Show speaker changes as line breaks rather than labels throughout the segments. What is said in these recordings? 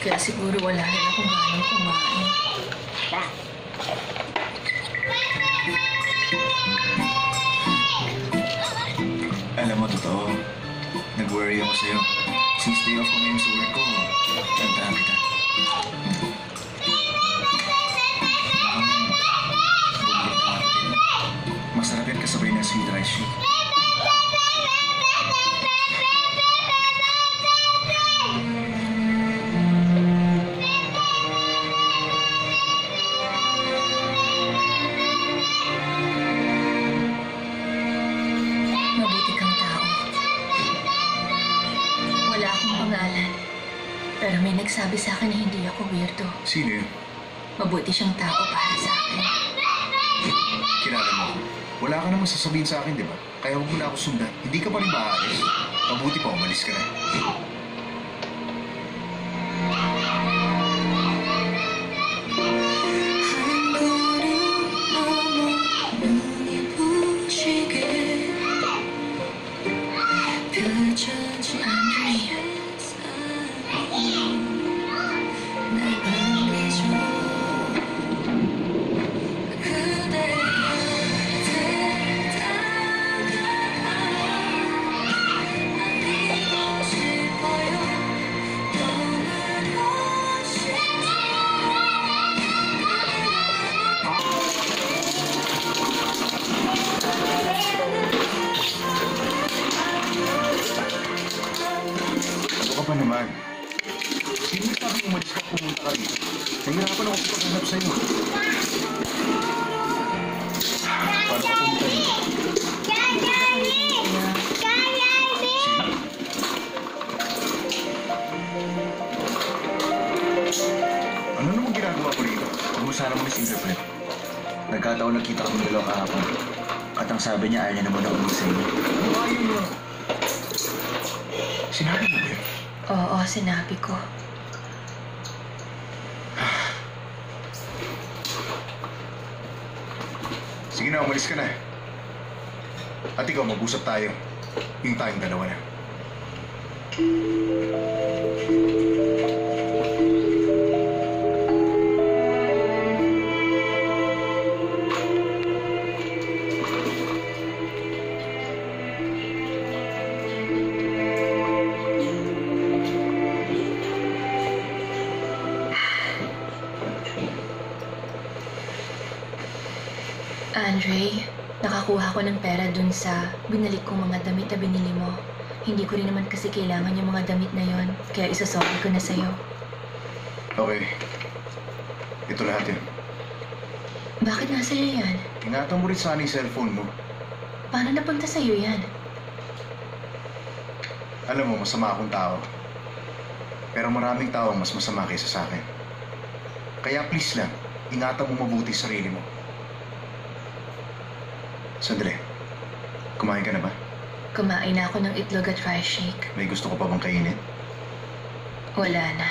Kaya siguro wala rin akong ganang kumain.
Alam mo, totoo. Nag-worry ako sa'yo. Since day off ko ngayon sa work ko, tandaan kita. Masarap yan kasabay ng sweet rice shake.
Mabuti kang tao. Wala akong pangalan. Pero may nagsabi sa akin na hindi ako weirdo.
Sino yun?
Mabuti siyang tao para sa akin.
Kilala mo ako. Wala ka naman sasabihin sa akin, di ba? Kaya huwag mo na ako sundan. Hindi ka pa rin maaalis. Mabuti pa, umalis ka na. Ano ka naman? Sino yung sabi umalis ka pumunta ka dito? Nahihirapan ako sa paghanap sa'yo. Paano ka pumunta dito? Ano namang ginagawa ko rito? Huwag mo sana mo misinterpret. Nagkataon nagkita kami dalawa kahapon. At ang sabi niya, ayaw niya naman ako umalis sa inyo. Ayaw mo. Sinabi mo ba yun?
Oo, sinabi ko.
Sige na, umalis ka na. At ikaw, mag-usap tayo. Yung tayong dalawa na.
Andre, nakakuha ko ng pera dun sa binalik kong mga damit na binili mo. Hindi ko rin naman kasi kailangan yung mga damit na yon, kaya isasorry ko na sa'yo.
Okay. Ito lahat yun.
Bakit nga sa'yo yan?
Ingatan mo rin sana yung cellphone mo.
Paano napunta sa'yo yan?
Alam mo, masama akong tao. Pero maraming tao ang mas masama kaysa sa akin. Kaya please lang, ingatan mo mabuti sarili mo. Sandali. Kumain ka na ba?
Kumain na ako ng itlog at rice shake.
May gusto ko pa bang kainin?
Wala na.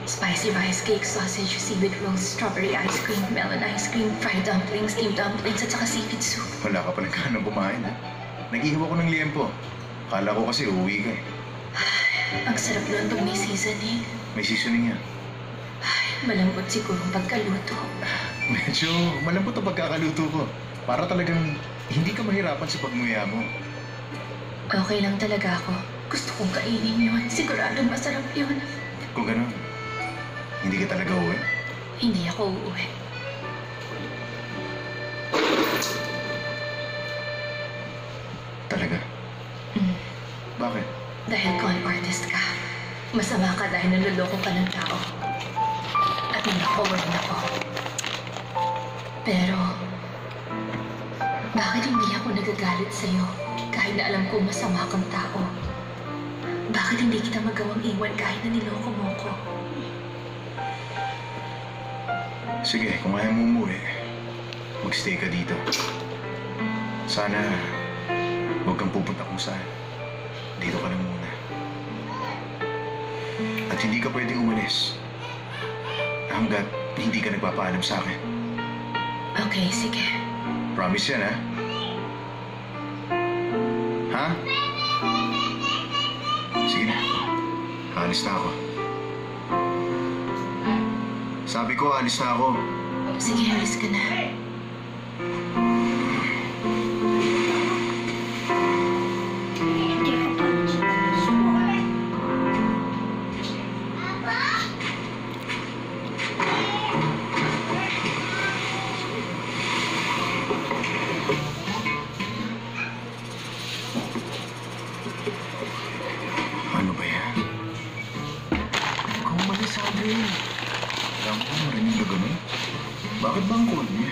Spicy rice cake, sausage, seaweed rolls, strawberry ice cream, melon ice cream, fried dumplings, steamed dumplings, at saka seafood soup.
Wala ka pa nagkanang kumain, ha? Nag-ihiwa ko ng liempo. Kala ko kasi uuwi ka, eh.
Ang sarap nun pag may seasoning.
May seasoning yan.
Malambot siguro ang pagkaluto.
Medyo malambot ang pagkakaluto ko. Para talagang hindi ka mahirapan sa pagmuya mo.
Okay lang talaga ako. Gusto kong kainin yun. Siguradong masarap yun.
Kung gano'n, hindi ka talaga uwi.
Hindi ako uuwi.
Talaga? Bakit?
Dahil con artist ka. Masama ka dahil naluloko ka ng tao. At nakakuha rin ako. Pero, bakit hindi ako nagagalit sa'yo kahit na alam kong masama kang tao? Bakit hindi kita magawang iwan kahit na niloko mo ko?
Sige, kung ayaw mo umuwi, magstay ka dito. Sana, huwag kang pupunta kung saan. Dito ka lang muna. At hindi ka pwedeng umalis hanggat hindi ka nagpapaalam sa akin.
Okay, sige.
Promise yan, ha? Ha? Sige na. Alis na ako. Sabi ko, alis na ako.
Sige, alis ka na.
Ano ba yan? Ikaw umalis, Andre. Alam ko, marinig na ganun. Bakit ba ang cold niya?